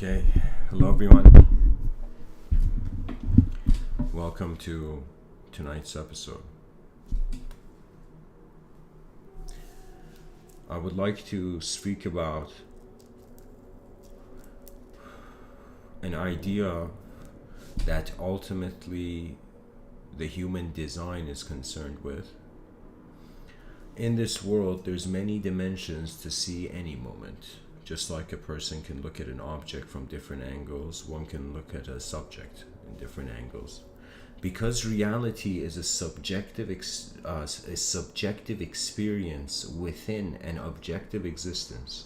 Okay, hello everyone. Welcome to tonight's episode. I would like to speak about an idea that ultimately the human design is concerned with. In this world, there's many dimensions to see any moment. Just like a person can look at an object from different angles, one can look at a subject in different angles. Because reality is a subjective experience within an objective existence,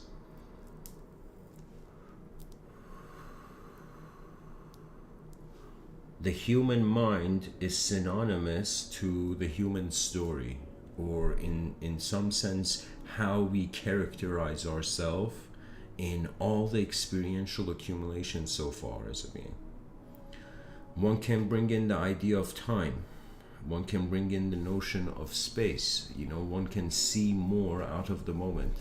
the human mind is synonymous to the human story, or in some sense, how we characterize ourselves in all the experiential accumulation so far as a being. One can bring in the idea of time. One can bring in the notion of space. One can see more out of the moment.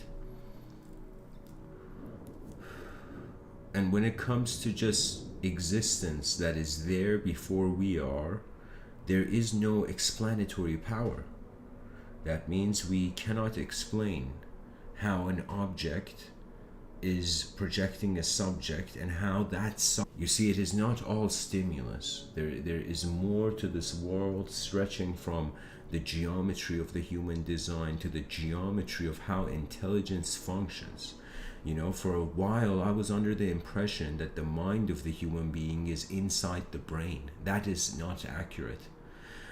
And when it comes to just existence that is there before we are, there is no explanatory power. That means we cannot explain how an object is projecting a subject and how you see, it is not all stimulus. There is more to this world, stretching from the geometry of the human design to the geometry of how intelligence functions. For a while I was under the impression that the mind of the human being is inside the brain. That is not accurate.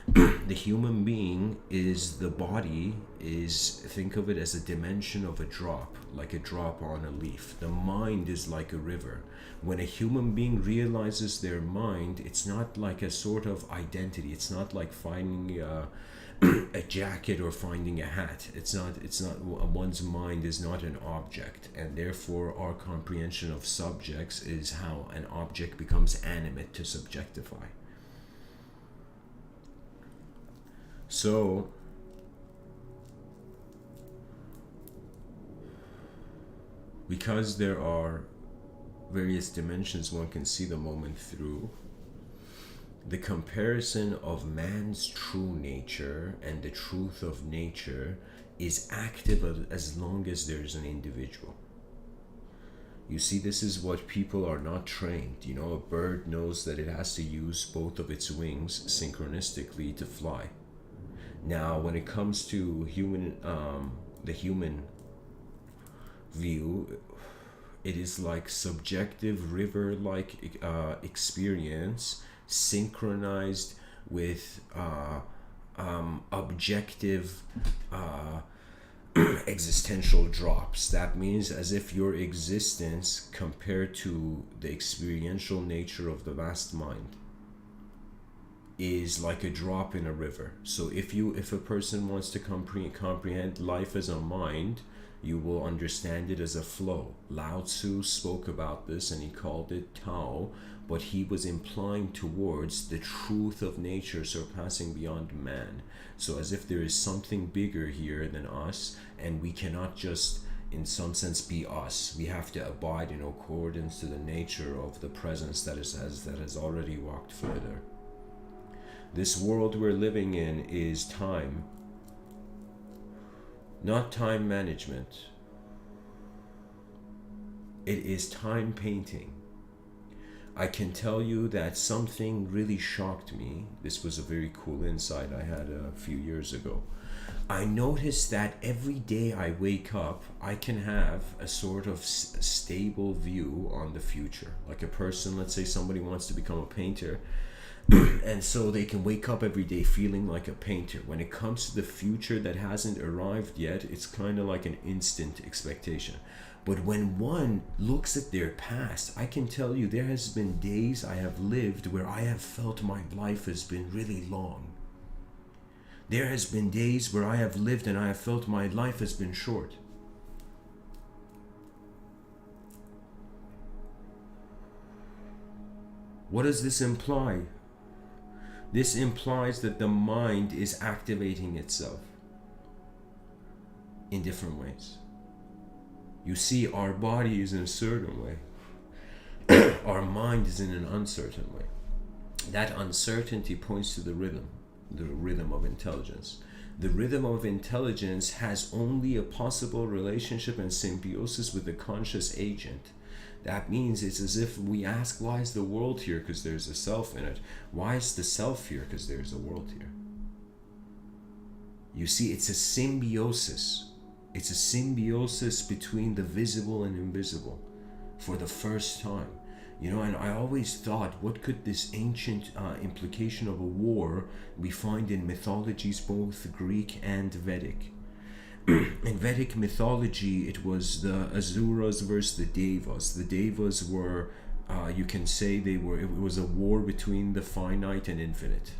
The human being is the body, think of it as a dimension of a drop, like a drop on a leaf. The mind is like a river. When a human being realizes their mind, it's not like a sort of identity. It's not like finding a jacket or finding a hat. It's not one's mind is not an object, and therefore our comprehension of subjects is how an object becomes animate to subjectify. So, because there are various dimensions one can see the moment through, the comparison of man's true nature and the truth of nature is active as long as there's an individual. You see, this is what people are not trained. A bird knows that it has to use both of its wings synchronistically to fly. Now, when it comes to the human view, it is like subjective river-like experience synchronized with objective existential drops. That means as if your existence compared to the experiential nature of the vast mind is like a drop in a river. So if a person wants to comprehend life as a mind, you will understand it as a flow. Lao Tzu spoke about this and he called it Tao, but he was implying towards the truth of nature surpassing beyond man. So as if there is something bigger here than us, and we cannot just in some sense be us. We have to abide in accordance to the nature of the presence that has already walked further. This world we're living in is time, not time management. It is time painting. I can tell you that something really shocked me. This was a very cool insight I had a few years ago. I noticed that every day I wake up, I can have a sort of stable view on the future. Like a person, let's say somebody wants to become a painter, and so they can wake up every day feeling like a painter. When it comes to the future that hasn't arrived yet, it's kind of like an instant expectation. But when one looks at their past, I can tell you there has been days I have lived where I have felt my life has been really long. There has been days where I have lived and I have felt my life has been short. What does this imply? This implies that the mind is activating itself in different ways. You see, our body is in a certain way. our mind is in an uncertain way. That uncertainty points to the rhythm of intelligence. The rhythm of intelligence has only a possible relationship and symbiosis with the conscious agent. That means it's as if we ask, why is the world here? Because there's a self in it. Why is the self here? Because there's a world here. You see, it's a symbiosis. It's a symbiosis between the visible and invisible for the first time. And I always thought, what could this ancient implication of a war we find in mythologies, both Greek and Vedic? In Vedic mythology, it was the Asuras versus the Devas. The Devas were, you can say it was a war between the finite and infinite.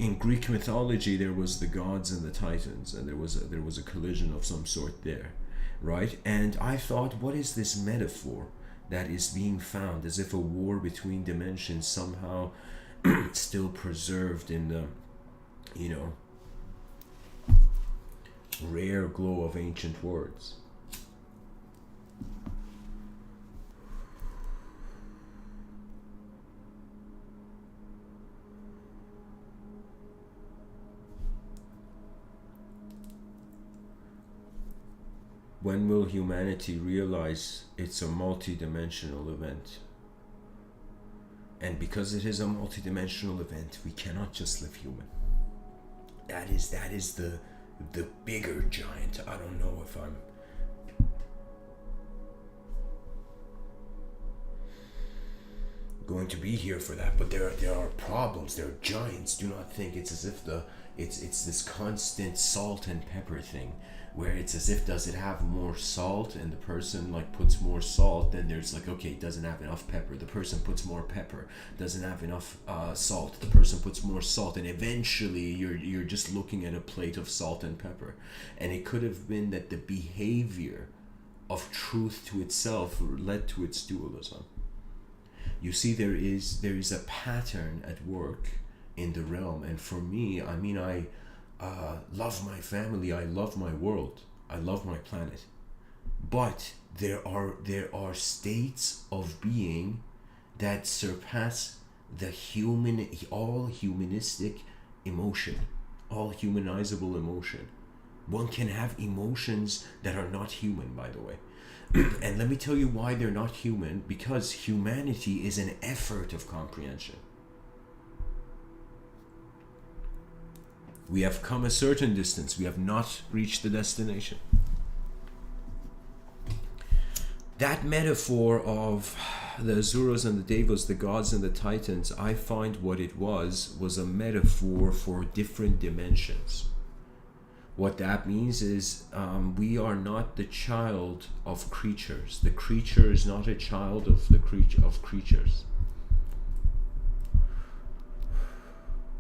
In Greek mythology, there was the gods and the titans, and there was a collision of some sort there, right? And I thought, what is this metaphor that is being found, as if a war between dimensions somehow still preserved in the, rare glow of ancient words. When will humanity realize it's a multi-dimensional event? And because it is a multi-dimensional event, we cannot just live human. That is the bigger giant. I don't know if I'm going to be here for that, but there are problems. There are giants. Do not think it's as if it's this constant salt and pepper thing, where it's as if, does it have more salt, and the person puts more salt, then there's okay, it doesn't have enough pepper. The person puts more pepper, doesn't have enough salt. The person puts more salt, and eventually you're just looking at a plate of salt and pepper. And it could have been that the behavior of truth to itself led to its dualism. You see, there is a pattern at work in the realm, and for me, I love my family, I love my world, I love my planet, but there are states of being that surpass the all humanistic emotion, all humanizable emotion. One can have emotions that are not human, by the way. And let me tell you why they're not human. Because humanity is an effort of comprehension. We have come a certain distance. We have not reached the destination. That metaphor of the Asuras and the Devas, the gods and the titans, I find what it was a metaphor for different dimensions. What that means is we are not the child of creatures. The creature is not a child of the creatures.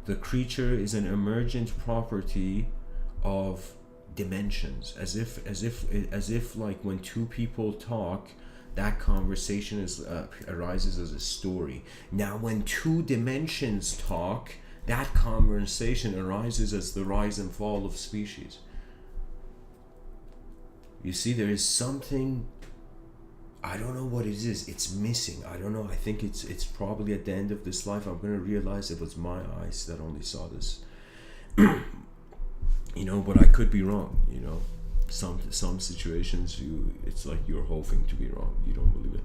The creature is an emergent property of dimensions, as if when two people talk, that conversation arises as a story. Now, when two dimensions talk, that conversation arises as the rise and fall of species. You see, there is something, I don't know what it is, it's missing. I don't know, I think it's probably at the end of this life I'm going to realize it was my eyes that only saw this. But I could be wrong, Some situations, it's like you're hoping to be wrong. You don't believe it.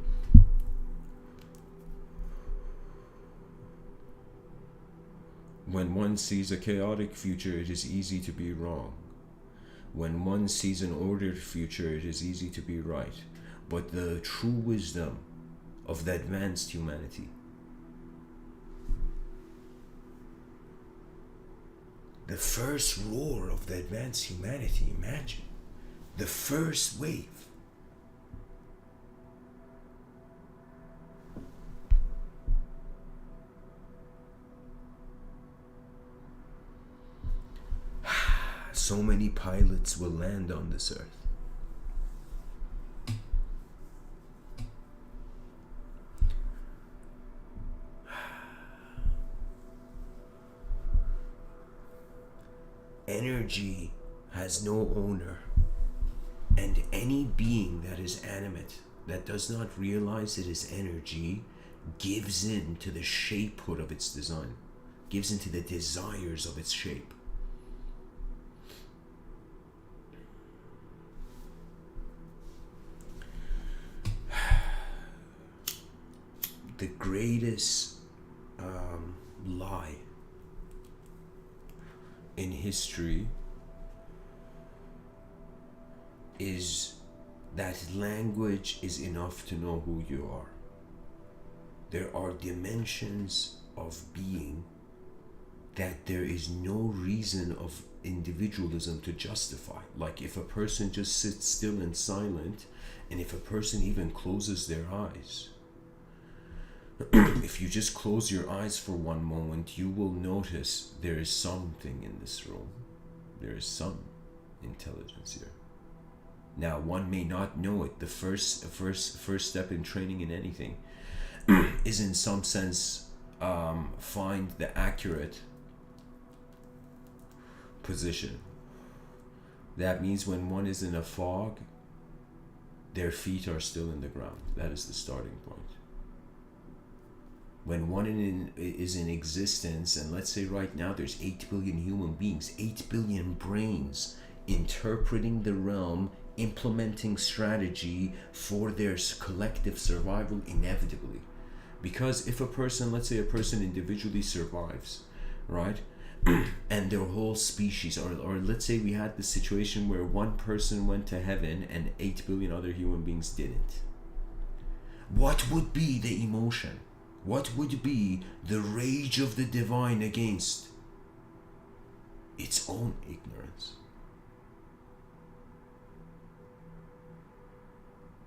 When one sees a chaotic future, it is easy to be wrong. When one sees an ordered future, it is easy to be right. But the true wisdom of the advanced humanity, the first roar of the advanced humanity, imagine, the first wave. So many pilots will land on this earth. Energy has no owner, and any being that is animate that does not realize it is energy gives in to the shapehood of its design, gives into the desires of its shape. The greatest lie in history is that language is enough to know who you are. There are dimensions of being that there is no reason of individualism to justify. Like if a person just sits still and silent, and if a person even closes their eyes, if you just close your eyes for one moment, you will notice there is something in this room. There is some intelligence here. Now, one may not know it. The first step in training in anything is, in some sense, find the accurate position. That means when one is in a fog, their feet are still in the ground. That is the starting point. When one is in existence, and let's say right now there's 8 billion human beings, 8 billion brains interpreting the realm, implementing strategy for their collective survival inevitably. Because if a person, let's say a person individually survives, right? And their whole species, or let's say we had the situation where one person went to heaven and 8 billion other human beings didn't. What would be the emotion? What would be the rage of the divine against its own ignorance?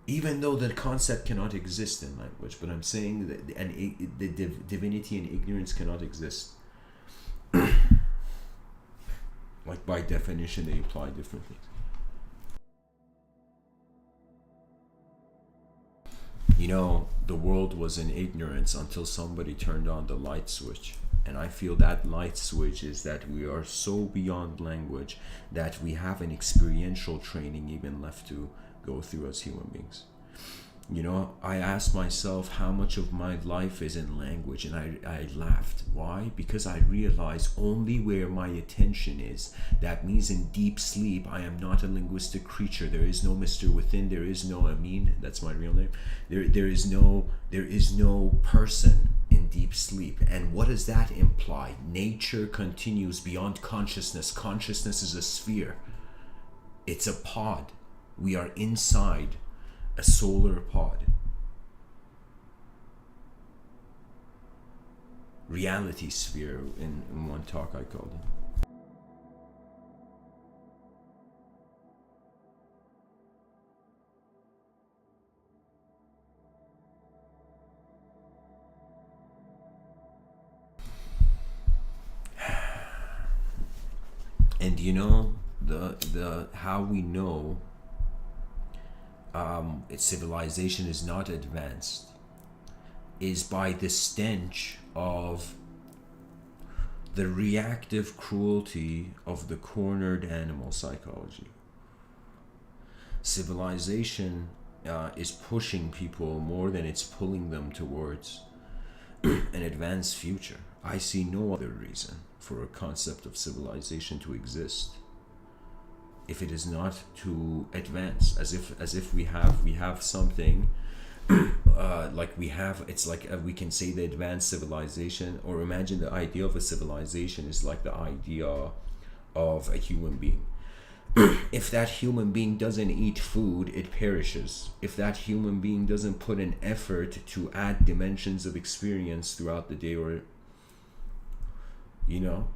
Even though the concept cannot exist in language, but I'm saying that the divinity and ignorance cannot exist. Like by definition, they apply different things. You know, the world was in ignorance until somebody turned on the light switch. And I feel that light switch is that we are so beyond language that we have an experiential training even left to go through as human beings. You know, I asked myself how much of my life is in language, and I laughed. Why? Because I realized only where my attention is. That means in deep sleep, I am not a linguistic creature. There is no Mr.Within. There is no Amin. That's my real name. There is no person in deep sleep. And what does that imply? Nature continues beyond consciousness. Consciousness is a sphere. It's a pod. We are inside a solar pod. Reality sphere in one talk I called it. And you know, the how we know its civilization is not advanced is by the stench of the reactive cruelty of the cornered animal psychology. Civilization is pushing people more than it's pulling them towards an advanced future. I see no other reason for a concept of civilization to exist if it is not to advance, as if we have something like we have. It's like we can say the advanced civilization, or imagine the idea of a civilization is like the idea of a human being. If that human being doesn't eat food, it perishes. If that human being doesn't put an effort to add dimensions of experience throughout the day, or you know,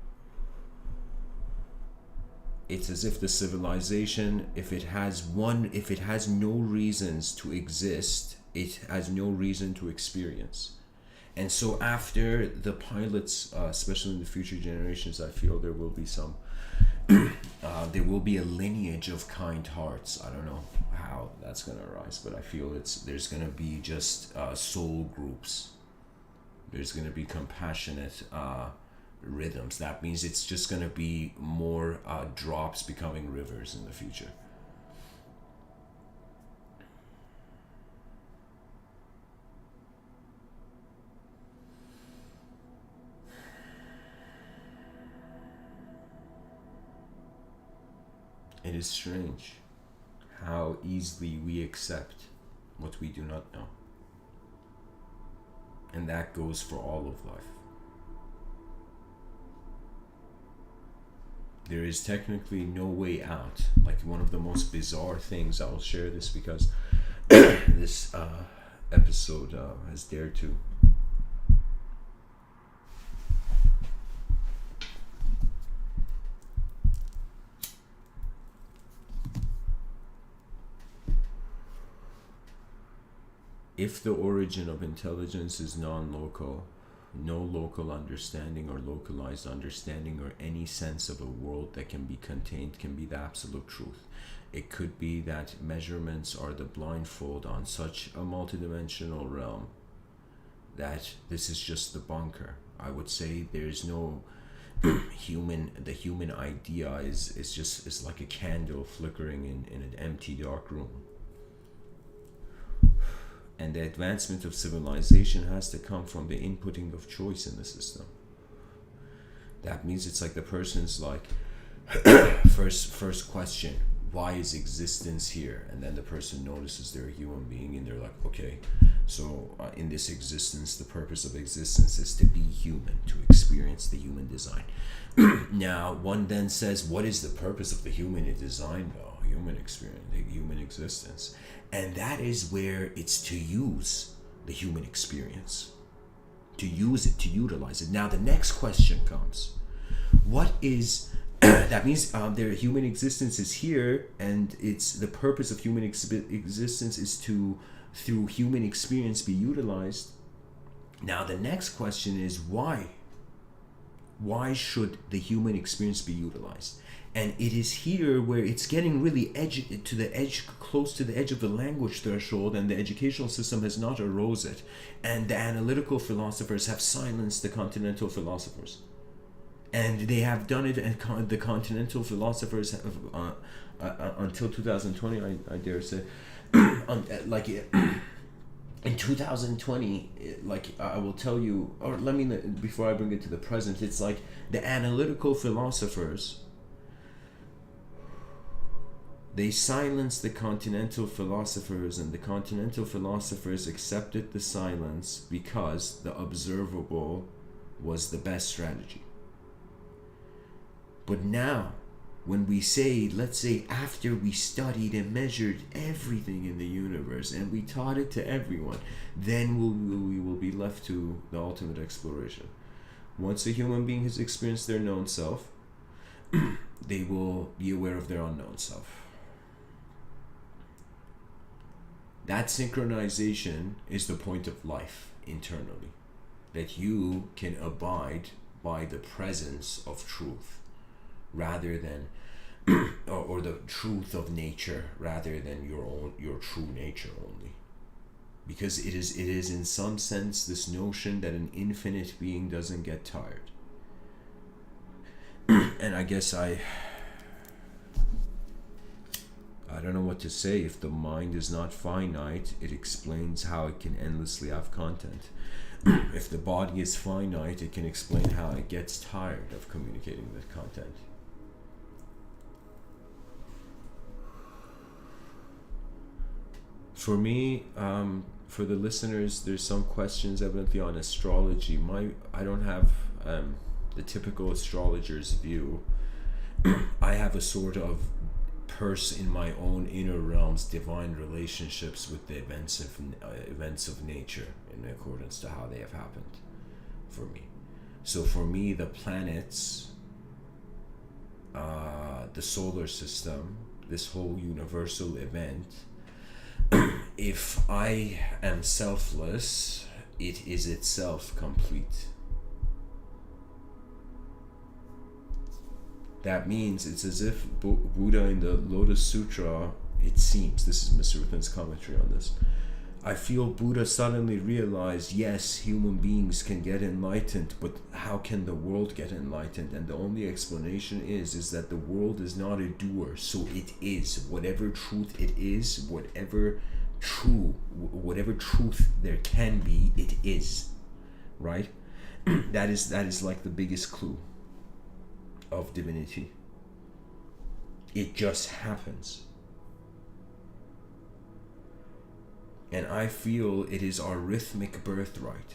it's as if the civilization, if it has no reasons to exist, it has no reason to experience. And so after the pilots, especially in the future generations, I feel there will be some there will be a lineage of kind hearts. I don't know how that's going to arise, but I feel there's going to be just soul groups. There's going to be compassionate rhythms. That means it's just going to be more drops becoming rivers in the future. is strange how easily we accept what we do not know. And that goes for all of life. There is technically no way out. Like, one of the most bizarre things, I will share this because this episode has dared to. If the origin of intelligence is non-local, no local understanding or localized understanding or any sense of a world that can be contained can be the absolute truth. It could be that measurements are the blindfold on such a multidimensional realm that this is just the bunker. I would say there's no the human idea is like a candle flickering in an empty dark room. And the advancement of civilization has to come from the inputting of choice in the system. That means it's like the person's like, first question, why is existence here? And then the person notices they're a human being and they're like, okay, so in this existence, the purpose of existence is to be human, to experience the human design. Now, one then says, what is the purpose of the human design though? Human experience, human existence. And that is where it's to use the human experience, to use it, to utilize it. Now the next question comes, what is, that means their human existence is here, and it's the purpose of human existence is to, through human experience, be utilized. Now the next question is why? Why should the human experience be utilized? And it is here where it's getting really close to the edge of the language threshold, and the educational system has not arose it. And the analytical philosophers have silenced the continental philosophers. And they have done it, and the continental philosophers have, until 2020, I dare say, in 2020, like I will tell you, or let me, before I bring it to the present, it's like the analytical philosophers, they silenced the continental philosophers, and the continental philosophers accepted the silence because the observable was the best strategy. But now, when we say, let's say after we studied and measured everything in the universe and we taught it to everyone, then we will be left to the ultimate exploration. Once a human being has experienced their known self, they will be aware of their unknown self. That synchronization is the point of life internally, that you can abide by the presence of truth rather than or the truth of nature rather than your true nature only, because it is in some sense this notion that an infinite being doesn't get tired. And I guess I don't know what to say. If the mind is not finite, it explains how it can endlessly have content. If the body is finite, it can explain how it gets tired of communicating that content. For me, for the listeners, there's some questions evidently on astrology. I don't have the typical astrologer's view. I have a sort of purse in my own inner realms, divine relationships with the events of nature in accordance to how they have happened for me. So for me, the planets, the solar system, this whole universal event, if I am selfless, it is itself complete. That means it's as if Buddha in the Lotus Sutra, it seems, this is Mr. Within's commentary on this, I feel Buddha suddenly realized, yes, human beings can get enlightened, but how can the world get enlightened? And the only explanation is that the world is not a doer, so it is. Whatever truth it is, whatever truth there can be, it is. Right? That is like the biggest clue of divinity. It just happens. And I feel it is our rhythmic birthright,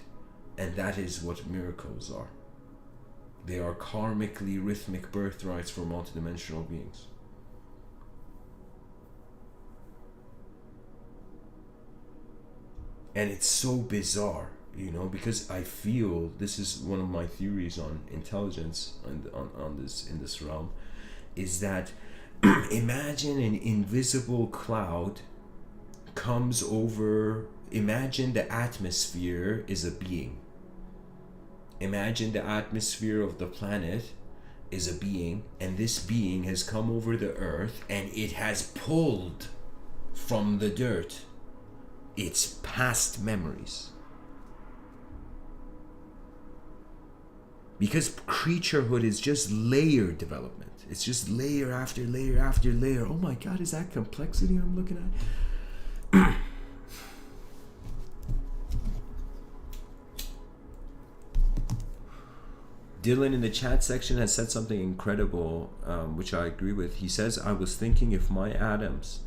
and that is what miracles are. They are karmically rhythmic birthrights for multidimensional beings. And it's so bizarre, because I feel, this is one of my theories on intelligence on this, in this realm, is that imagine an invisible cloud comes over. Imagine the atmosphere is a being. Imagine the atmosphere of the planet is a being, and this being has come over the earth, and it has pulled from the dirt its past memories. Because creaturehood is just layer development. It's just layer after layer after layer. Oh my God, is that complexity I'm looking at? Dylan in the chat section has said something incredible, which I agree with. He says, I was thinking if my atoms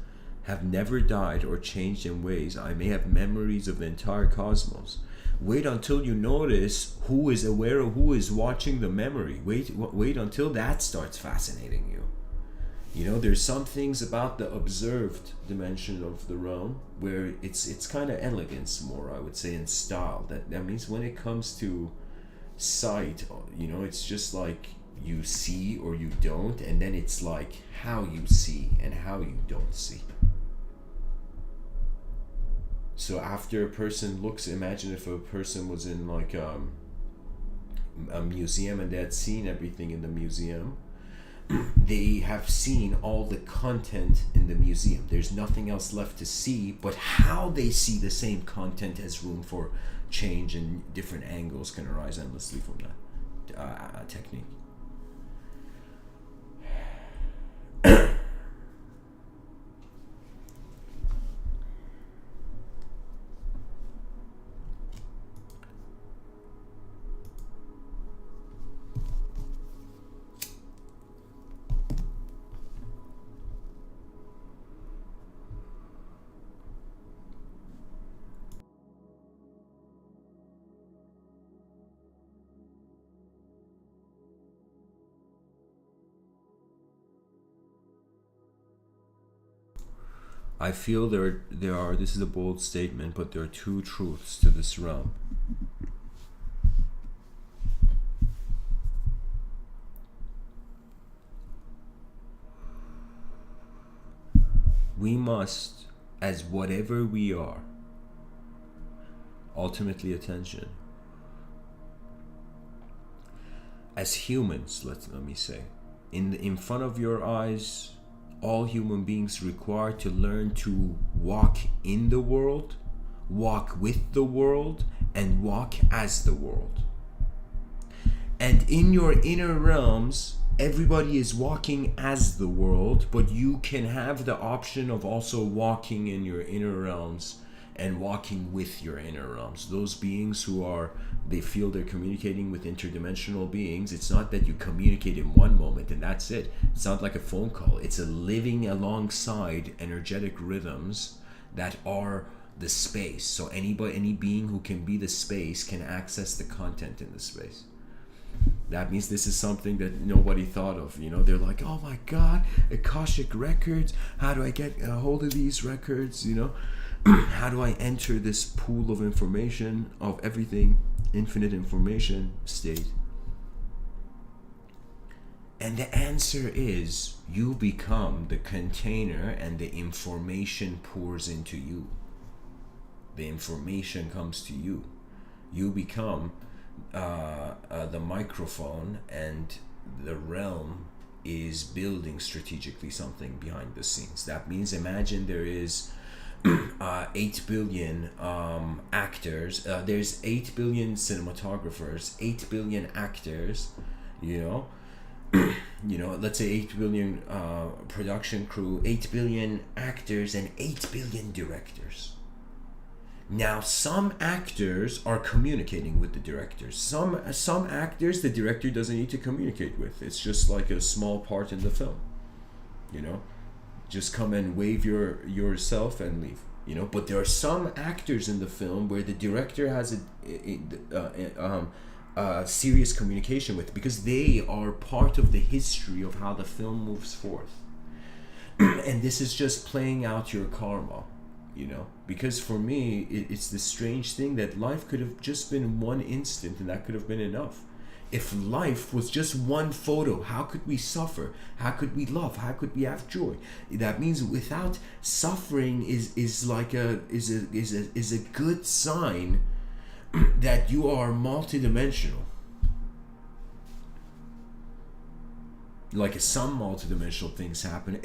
have never died or changed in ways, I may have memories of the entire cosmos. Wait until you notice who is aware of who is watching the memory. Wait until that starts fascinating you. There's some things about the observed dimension of the realm where it's kind of elegance more, I would say, in style. That means when it comes to sight, it's just like you see or you don't, and then it's like how you see and how you don't see. So after a person looks, imagine if a person was in like a museum and they had seen everything in the museum. They have seen all the content in the museum. There's nothing else left to see, but how they see the same content has room for change, and different angles can arise endlessly from that technique. I feel there are, this is a bold statement, but there are two truths to this realm. We must, as whatever we are, ultimately attention, as humans, let me say, in front of your eyes, all human beings require to learn to walk in the world, walk with the world, and walk as the world. And in your inner realms, everybody is walking as the world, but you can have the option of also walking in your inner realms and walking with your inner realms. Those beings who they feel they're communicating with interdimensional beings. It's not that you communicate in one moment and that's it. It's not like a phone call. It's a living alongside energetic rhythms that are the space. So any being who can be the space can access the content in the space. That means this is something that nobody thought of. They're like, oh my God, Akashic records. How do I get a hold of these records? How do I enter this pool of information, of everything, infinite information state? And the answer is, you become the container and the information pours into you. The information comes to you. You become the microphone, and the realm is building strategically something behind the scenes. That means, imagine there is 8 billion actors, there's 8 billion cinematographers, 8 billion actors, let's say 8 billion production crew, 8 billion actors, and 8 billion directors. Now, some actors are communicating with the directors. Some actors the director doesn't need to communicate with. It's just like a small part in the film. you know, just come and wave yourself and leave, you know. But there are some actors in the film where the director has a serious communication with, because they are part of the history of how the film moves forth. And this is just playing out your karma, you know, because for me it's this strange thing that life could have just been one instant, and that could have been enough. If life was just one photo, how could we suffer? How could we love? How could we have joy? That means without suffering is a good sign that you are multidimensional. Like some multidimensional things happening.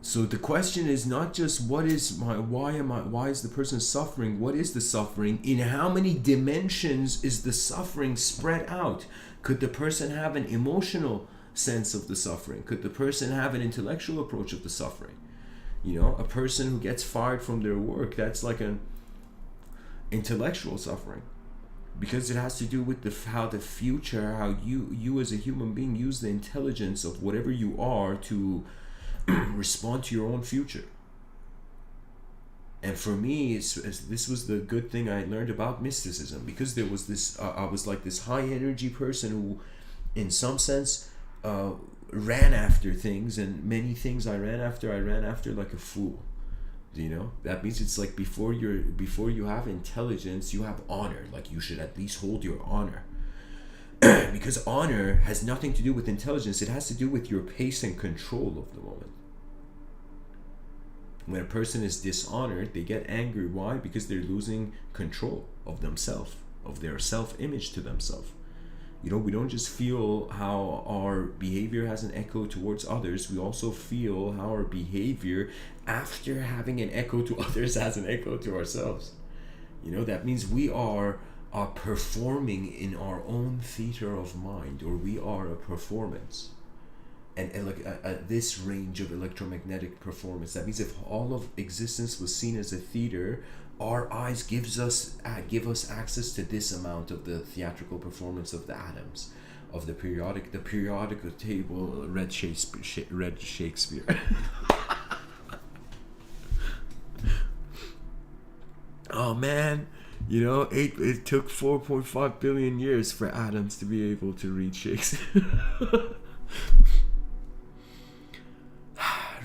So the question is not just why is the person suffering? What is the suffering? In how many dimensions is the suffering spread out? Could the person have an emotional sense of the suffering? Could the person have an intellectual approach of the suffering? You know, a person who gets fired from their work, that's like an intellectual suffering, because it has to do with how you as a human being use the intelligence of whatever you are to respond to your own future. And for me, this was the good thing I learned about mysticism, because there was this I was like this high energy person who in some sense ran after things, and many things I ran after like a fool, you know. That means it's like before you have intelligence, you have honor. Like you should at least hold your honor. Because honor has nothing to do with intelligence. It has to do with your pace and control of the moment. When a person is dishonored, they get angry. Why? Because they're losing control of themselves, of their self-image to themselves. You know, we don't just feel how our behavior has an echo towards others. We also feel how our behavior, after having an echo to others, has an echo to ourselves. You know, that means we are performing in our own theater of mind, or we are a performance. And like this range of electromagnetic performance, that means if all of existence was seen as a theater, our eyes give us access to this amount of the theatrical performance of the atoms, of the periodic table. Read Shakespeare. Oh man, you know, it took 4.5 billion years for atoms to be able to read Shakespeare.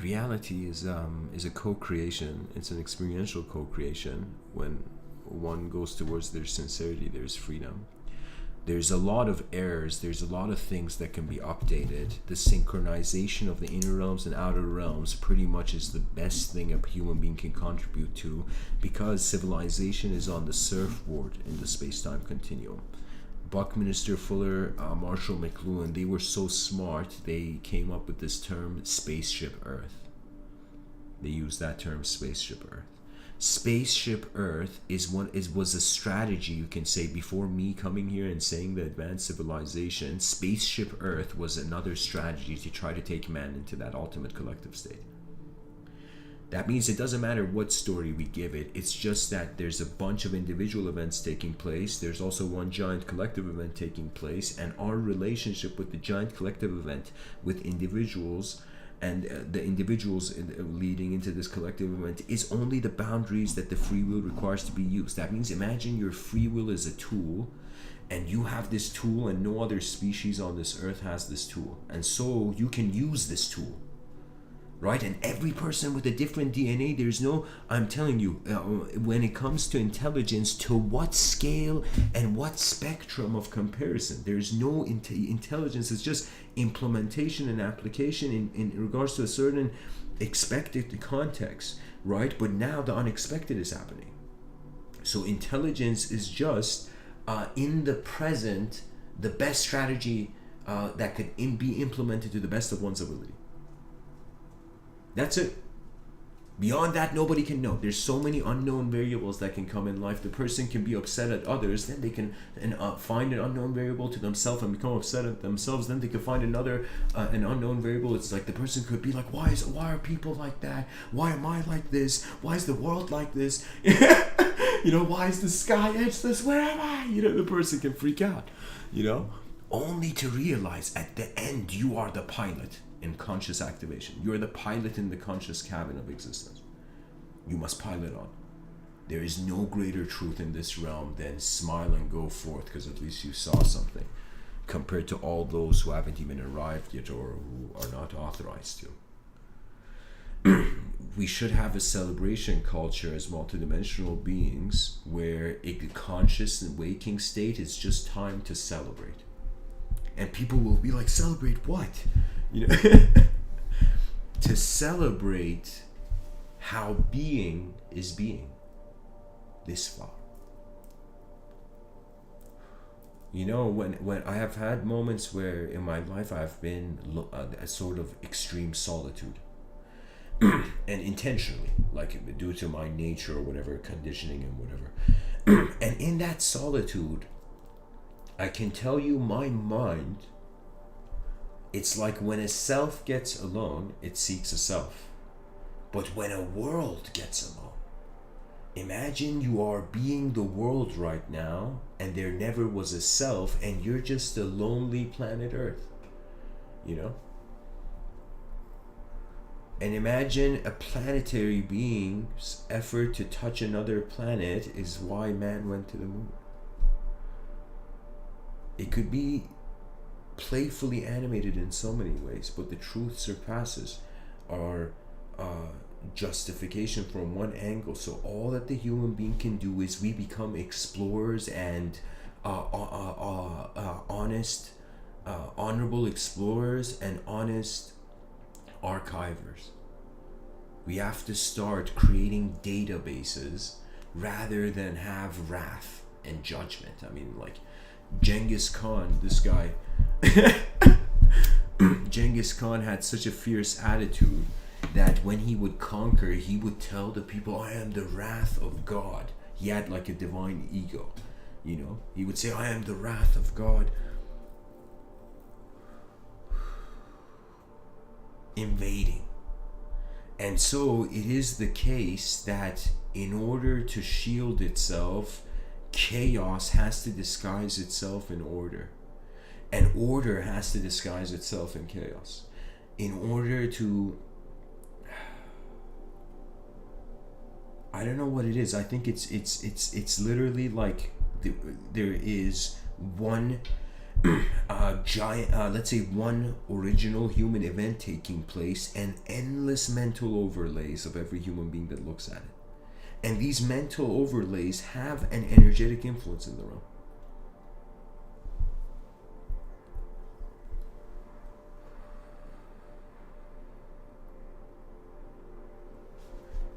Reality is a co-creation. It's an experiential co-creation. When one goes towards their sincerity, there's freedom. There's a lot of errors. There's a lot of things that can be updated. The synchronization of the inner realms and outer realms pretty much is the best thing a human being can contribute to, because civilization is on the surfboard in the space-time continuum. Buckminster Fuller, Marshall McLuhan, they were so smart, they came up with this term, Spaceship Earth. They used that term, Spaceship Earth. Spaceship Earth was a strategy, you can say, before me coming here and saying the advanced civilization. Spaceship Earth was another strategy to try to take man into that ultimate collective state. That means it doesn't matter what story we give it, it's just that there's a bunch of individual events taking place, there's also one giant collective event taking place, and our relationship with the giant collective event, with individuals, and the individuals leading into this collective event, is only the boundaries that the free will requires to be used. That means imagine your free will is a tool, and you have this tool, and no other species on this earth has this tool, and so you can use this tool. Right? And every person with a different DNA, there's no, I'm telling you, when it comes to intelligence, to what scale and what spectrum of comparison? There's no intelligence, it's just implementation and application in regards to a certain expected context, right? But now the unexpected is happening. So intelligence is just, in the present, the best strategy that could be implemented to the best of one's ability. That's it. Beyond that, nobody can know. There's so many unknown variables that can come in life. The person can be upset at others, then they can find an unknown variable to themselves and become upset at themselves. Then they can find another an unknown variable. It's like the person could be like, why are people like that? Why am I like this? Why is the world like this? You know, why is the sky edge this? Where am I? You know, the person can freak out. You know. only to realize at the end you are the pilot in conscious activation. You are the pilot in the conscious cabin of existence. You must pilot on. There is no greater truth in this realm than smile and go forth, because at least you saw something, compared to all those who haven't even arrived yet or who are not authorized to. We should have a celebration culture as multidimensional beings where a conscious and waking state is just time to celebrate. And people will be like, celebrate what? You know, to celebrate how being is being this far. You know, when I have had moments where in my life I've been a sort of extreme solitude. And intentionally, like due to my nature or whatever, conditioning and whatever. And in that solitude, I can tell you my mind, it's like when a self gets alone, it seeks a self. But when a world gets alone, imagine you are being the world right now and there never was a self and you're just a lonely planet Earth, you know? And imagine a planetary being's effort to touch another planet is why man went to the moon. It could be playfully animated in so many ways, but the truth surpasses our justification from one angle. So all that the human being can do is we become explorers and honest, honorable explorers and honest archivers. We have to start creating databases rather than have wrath and judgment. I mean, like Genghis Khan, this guy Genghis Khan had such a fierce attitude that when he would conquer, he would tell the people, I am the wrath of God. He had like a divine ego, you know. He would say, I am the wrath of God. Invading. And so it is the case that in order to shield itself, chaos has to disguise itself in order. And order has to disguise itself in chaos. In order to... I don't know what it is. I think it's literally like there is one giant, let's say one original human event taking place and endless mental overlays of every human being that looks at it. And these mental overlays have an energetic influence in the realm.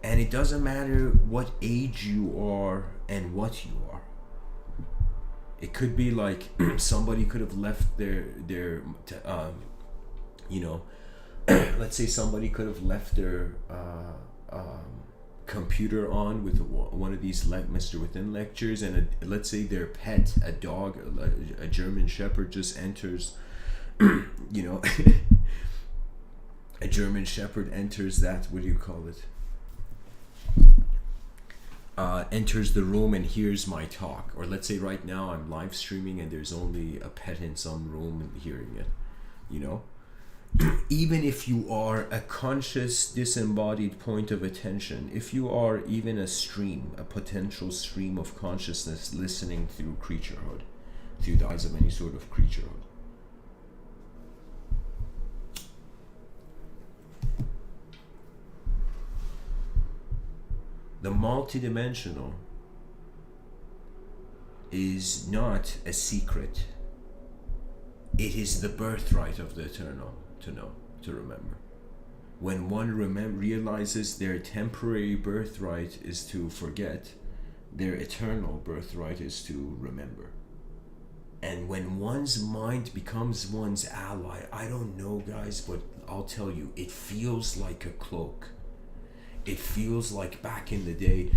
And it doesn't matter what age you are and what you are. It could be like somebody could have left their you know, let's say somebody could have left their computer on with one of these Mr.Within lectures, and let's say their pet, a dog, a German Shepherd, just enters, you know, a German Shepherd enters that, what do you call it? Enters the room and hears my talk. Or let's say right now I'm live streaming and there's only a pet in some room hearing it, you know. Even if you are a conscious disembodied point of attention, if you are even a stream, a potential stream of consciousness listening through creaturehood, through the eyes of any sort of creaturehood, the multidimensional is not a secret. It is the birthright of the eternal to know, to remember. When one realizes their temporary birthright is to forget, their eternal birthright is to remember. And when one's mind becomes one's ally, I don't know, guys, but I'll tell you, it feels like a cloak. It feels like back in the day,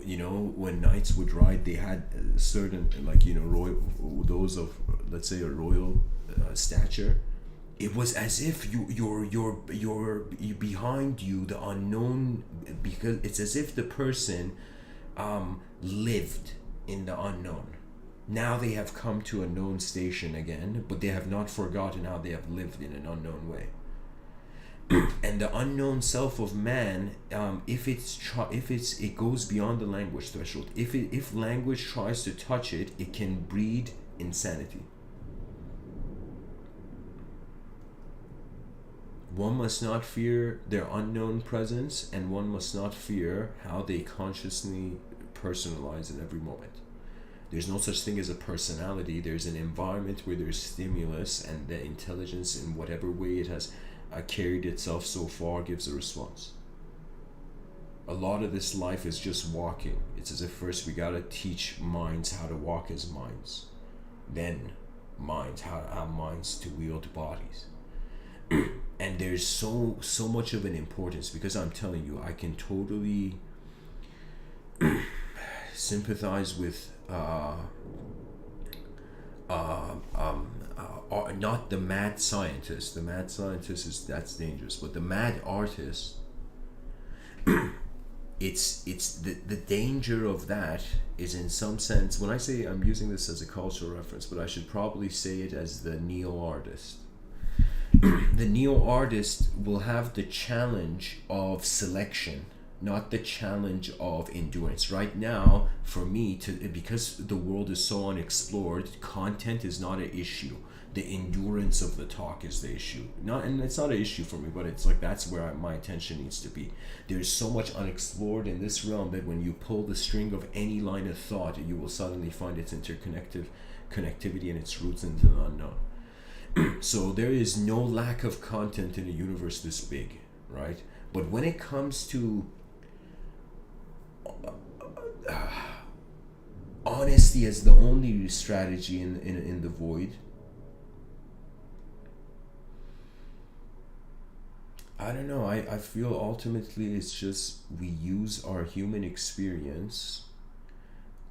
you know, when knights would ride, they had certain, like, you know, those of, let's say, a royal stature. It was as if you're behind you, the unknown, because it's as if the person lived in the unknown. Now they have come to a known station again, but they have not forgotten how they have lived in an unknown way. And the unknown self of man, it goes beyond the language threshold. If language tries to touch it, it can breed insanity. One must not fear their unknown presence, and one must not fear how they consciously personalize in every moment. There's no such thing as a personality. There's an environment where there's stimulus, and the intelligence, in whatever way it has carried itself so far, gives a response. A lot of this life is just walking. It's as if first we gotta teach minds how to walk as minds, then minds how minds to wield bodies. And there's so much of an importance, because I'm telling you, I can totally sympathize with not the mad scientist. The mad scientist that's dangerous, but the mad artist. It's the danger of that is, in some sense, when I say, I'm using this as a cultural reference, but I should probably say it as the neo-artist. The neo-artist will have the challenge of selection, not the challenge of endurance. Right now, for me, because the world is so unexplored, content is not an issue. The endurance of the talk is the issue. And it's not an issue for me, but it's like that's where my attention needs to be. There's so much unexplored in this realm that when you pull the string of any line of thought, you will suddenly find its connectivity and its roots into the unknown. So there is no lack of content in a universe this big, right? But when it comes to honesty as the only strategy in the void, I don't know. I feel ultimately it's just we use our human experience,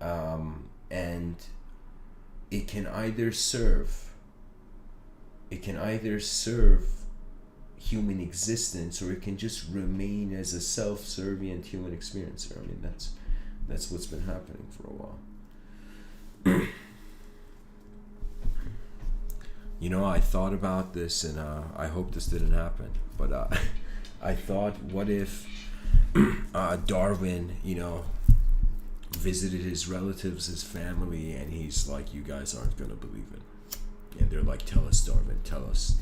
and it can either serve human existence, or it can just remain as a self-servient human experiencer. I mean, that's what's been happening for a while. I thought about this, and I hope this didn't happen, but I thought, what if Darwin, visited his relatives, his family, and he's like, you guys aren't gonna believe it. And they're like, tell us, Darwin, tell us,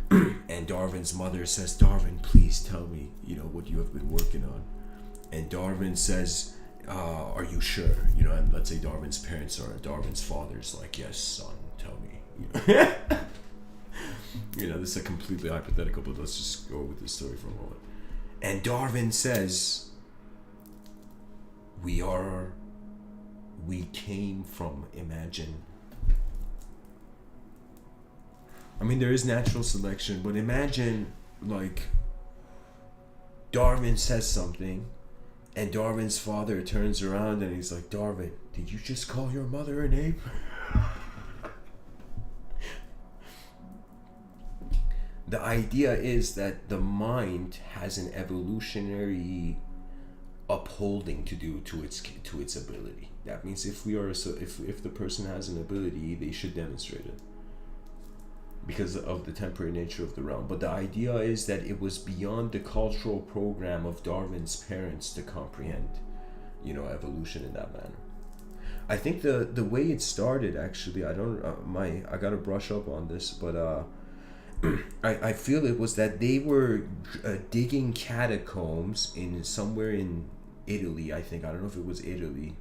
And Darwin's mother says, Darwin, please tell me, what you have been working on. And Darwin says, are you sure? And let's say Darwin's parents are, Darwin's father's like, yes, son, tell me. This is a completely hypothetical, but let's just go with this story for a moment. And Darwin says, we came from imagine. I mean, there is natural selection, but imagine, Darwin says something, and Darwin's father turns around and he's like, Darwin, did you just call your mother an ape? The idea is that the mind has an evolutionary upholding to do to its ability. That means if the person has an ability, they should demonstrate it, because of the temporary nature of the realm. But the idea is that it was beyond the cultural program of Darwin's parents to comprehend, evolution in that manner. I think the way it started, actually, I gotta brush up on this, but I feel it was that they were digging catacombs in somewhere in Italy. I think, I don't know if it was Italy.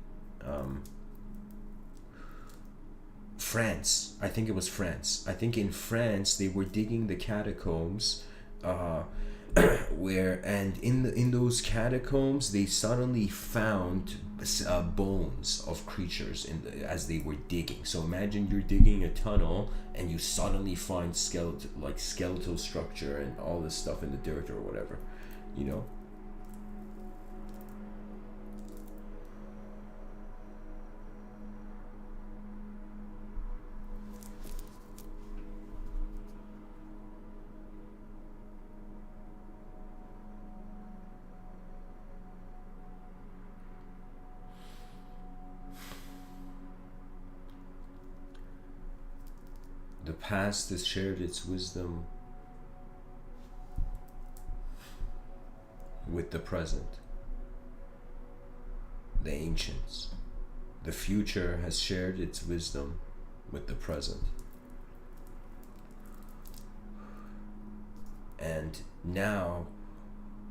France. I think it was France. I think in France they were digging the catacombs, and in those catacombs they suddenly found bones of creatures as they were digging. So imagine you're digging a tunnel and you suddenly find skeletal structure and all this stuff in the dirt or whatever, The past has shared its wisdom with the present, the ancients. The future has shared its wisdom with the present. And now,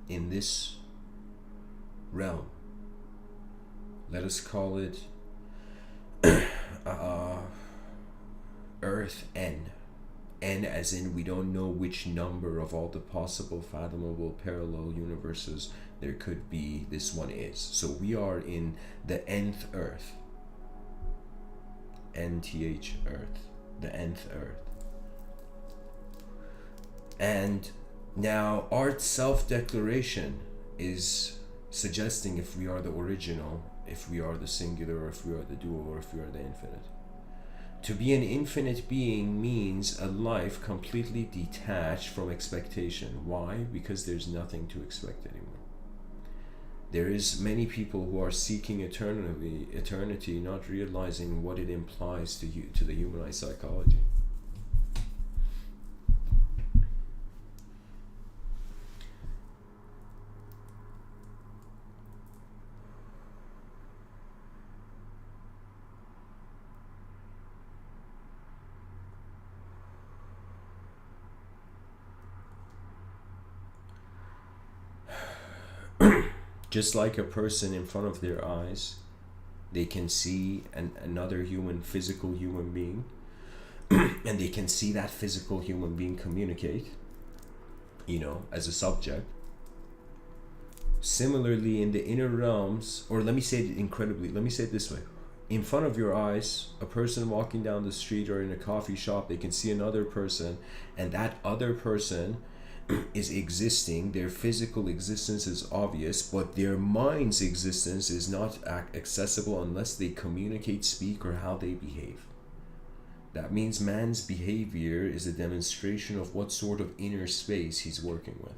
in this realm, let us call it Earth N. N as in we don't know which number of all the possible fathomable parallel universes there could be this one is. So we are in the nth Earth. NTH Earth. The nth Earth. And now our self-declaration is suggesting if we are the original, if we are the singular, or if we are the dual, or if we are the infinite. To be an infinite being means a life completely detached from expectation. Why? Because there's nothing to expect anymore. There is many people who are seeking eternity, not realizing what it implies to the humanized psychology. Just like a person in front of their eyes, they can see another physical human being, and they can see that physical human being communicate, as a subject. Similarly, in the inner realms, or let me say it this way. In front of your eyes, a person walking down the street or in a coffee shop, they can see another person, and that other person is existing. Their physical existence is obvious, but their mind's existence is not accessible unless they communicate, speak, or how they behave. That means man's behavior is a demonstration of what sort of inner space he's working with.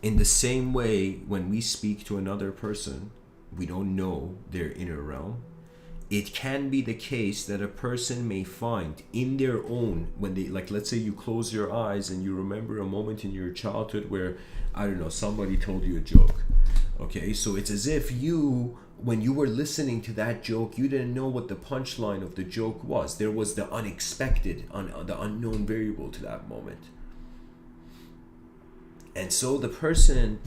In the same way, when we speak to another person, we don't know their inner realm. It can be the case that a person may find in their own, when they, like, let's say you close your eyes and you remember a moment in your childhood where, I don't know, somebody told you a joke. Okay, so it's as if when you were listening to that joke, you didn't know what the punchline of the joke was. There was the unexpected, the unknown variable to that moment. And so the person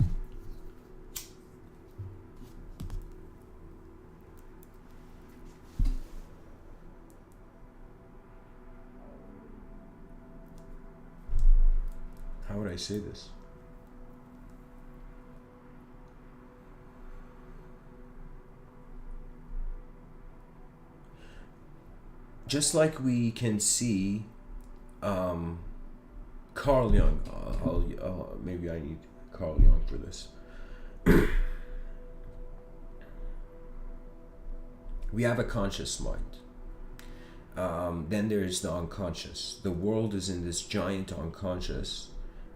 how would I say this? Just like we can see Carl Jung, maybe I need Carl Jung for this. We have a conscious mind. Then there is the unconscious. The world is in this giant unconscious.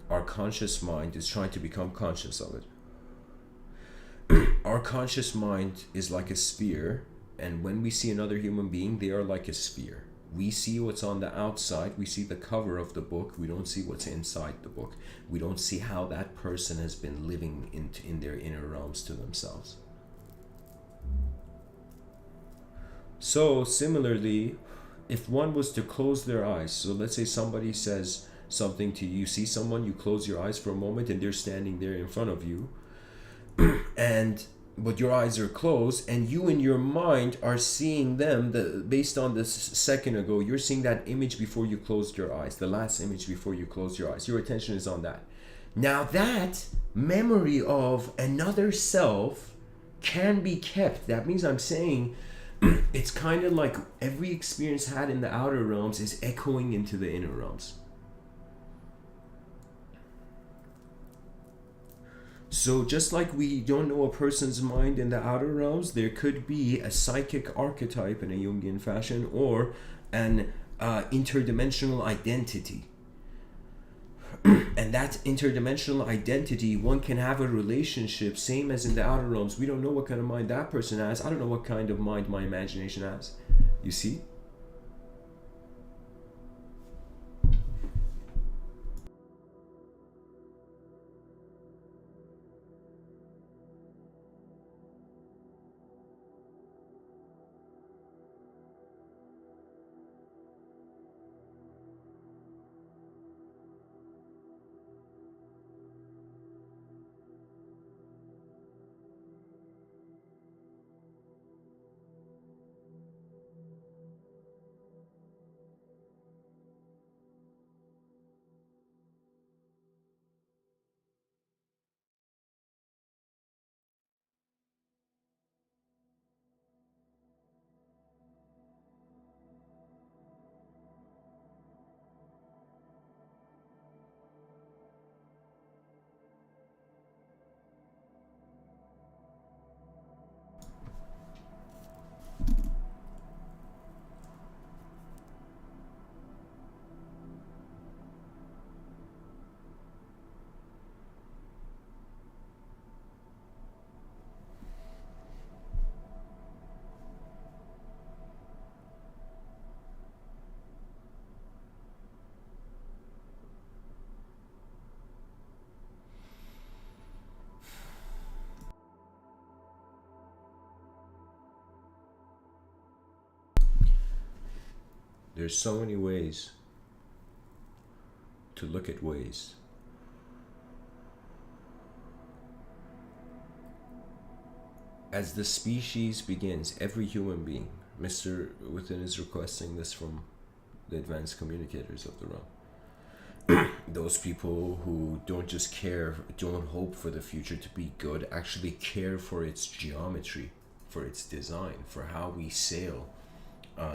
Our conscious mind is trying to become conscious of it. Our conscious mind is like a sphere, and when we see another human being, they are like a sphere. We see what's on the outside. We see the cover of the book. We don't see what's inside the book. We don't see how that person has been living in their inner realms to themselves. So similarly, if one was to close their eyes, so let's say somebody says something to you, see someone, you close your eyes for a moment and they're standing there in front of you, but your eyes are closed, and you in your mind are seeing them, based on this second ago, you're seeing that image before you closed your eyes, the last image before you closed your eyes. Your attention is on that. Now that memory of another self can be kept. That means I'm saying It's kind of like every experience had in the outer realms is echoing into the inner realms. So just like we don't know a person's mind in the outer realms, there could be a psychic archetype in a Jungian fashion, or an interdimensional identity. And that interdimensional identity, one can have a relationship, same as in the outer realms. We don't know what kind of mind that person has. I don't know what kind of mind my imagination has. You see? There's so many ways to look at ways. As the species begins, every human being, Mr.Within is requesting this from the advanced communicators of the realm. Those people who don't just care, don't hope for the future to be good, actually care for its geometry, for its design, for how we sail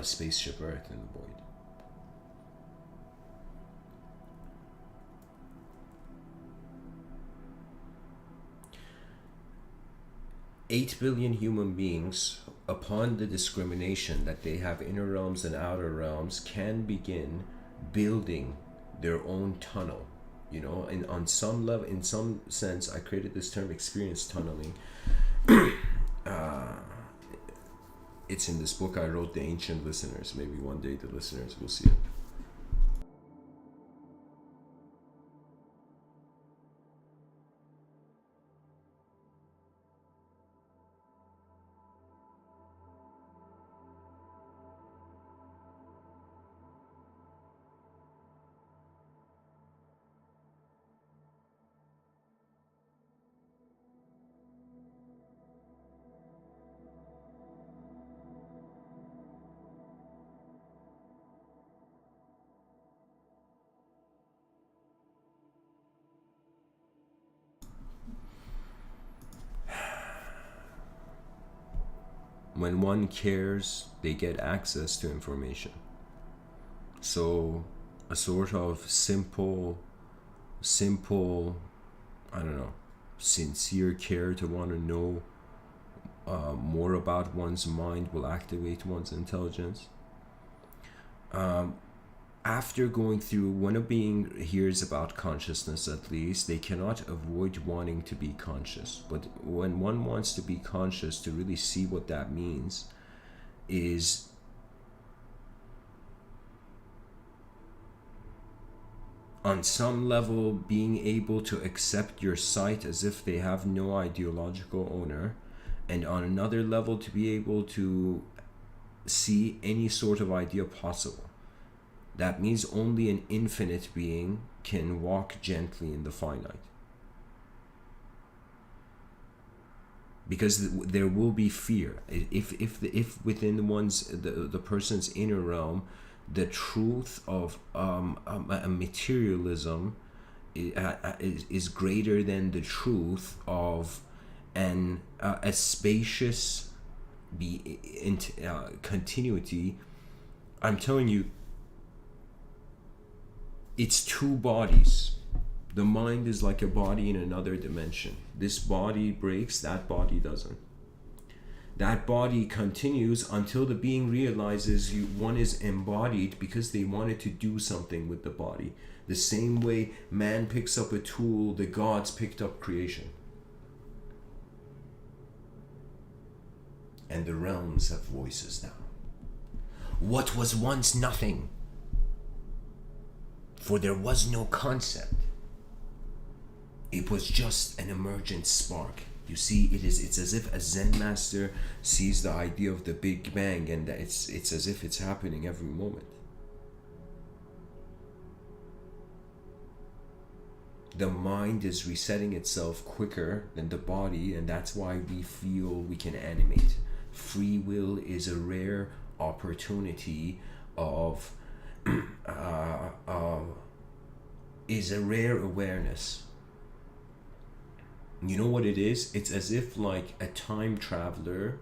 spaceship Earth in the void. 8 billion human beings, upon the discrimination that they have inner realms and outer realms, can begin building their own tunnel. You know, and on some level, in some sense, I created this term experience tunneling. It's in this book I wrote, The Ancient Listeners. Maybe one day the listeners will see it. When one cares, they get access to information. So a sort of simple, I don't know, sincere care to want to know more about one's mind will activate one's intelligence. After going through, when a being hears about consciousness, at least, they cannot avoid wanting to be conscious. But when one wants to be conscious, to really see what that means, is on some level being able to accept your sight as if they have no ideological owner, and on another level to be able to see any sort of idea possible. That means only an infinite being can walk gently in the finite. Because there will be fear. If within the person's inner realm, the truth of a materialism is greater than the truth of a spacious be in continuity, I'm telling you, it's two bodies. The mind is like a body in another dimension. This body breaks, that body doesn't. That body continues until the being realizes one is embodied because they wanted to do something with the body. The same way man picks up a tool, the gods picked up creation. And the realms have voices now. What was once nothing, for there was no concept. It was just an emergent spark. You see, it's as if a Zen master sees the idea of the Big Bang, and it's as if it's happening every moment. The mind is resetting itself quicker than the body, and that's why we feel we can animate. Free will is a rare opportunity of is a rare awareness. You know what it is? It's as if like a time traveler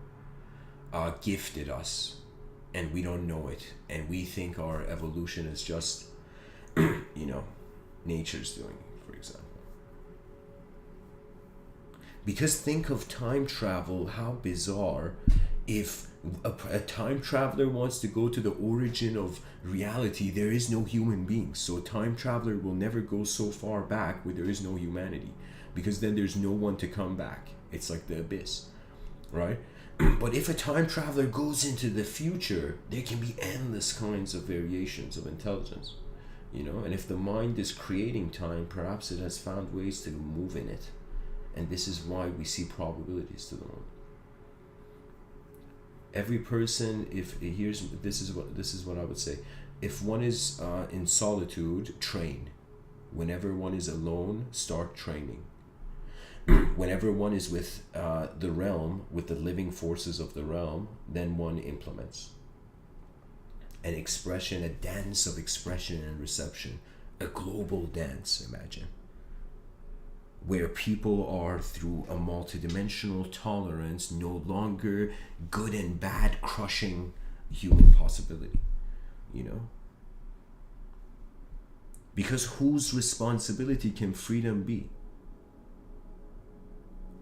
gifted us and we don't know it, and we think our evolution is just nature's doing, for example. Because think of time travel, how bizarre if a time traveler wants to go to the origin of reality. There is no human being, so a time traveler will never go so far back where there is no humanity, because then there's no one to come back. It's like the abyss, right? But if a time traveler goes into the future, there can be endless kinds of variations of intelligence, and if the mind is creating time, perhaps it has found ways to move in it. And this is why we see probabilities to the moment. Every person, this is what I would say. If one is in solitude, train. Whenever one is alone, start training. Whenever one is with the realm, with the living forces of the realm, then one implements. An expression, a dance of expression and reception, a global dance, imagine, where people are, through a multidimensional tolerance, no longer good and bad crushing human possibility, Because whose responsibility can freedom be?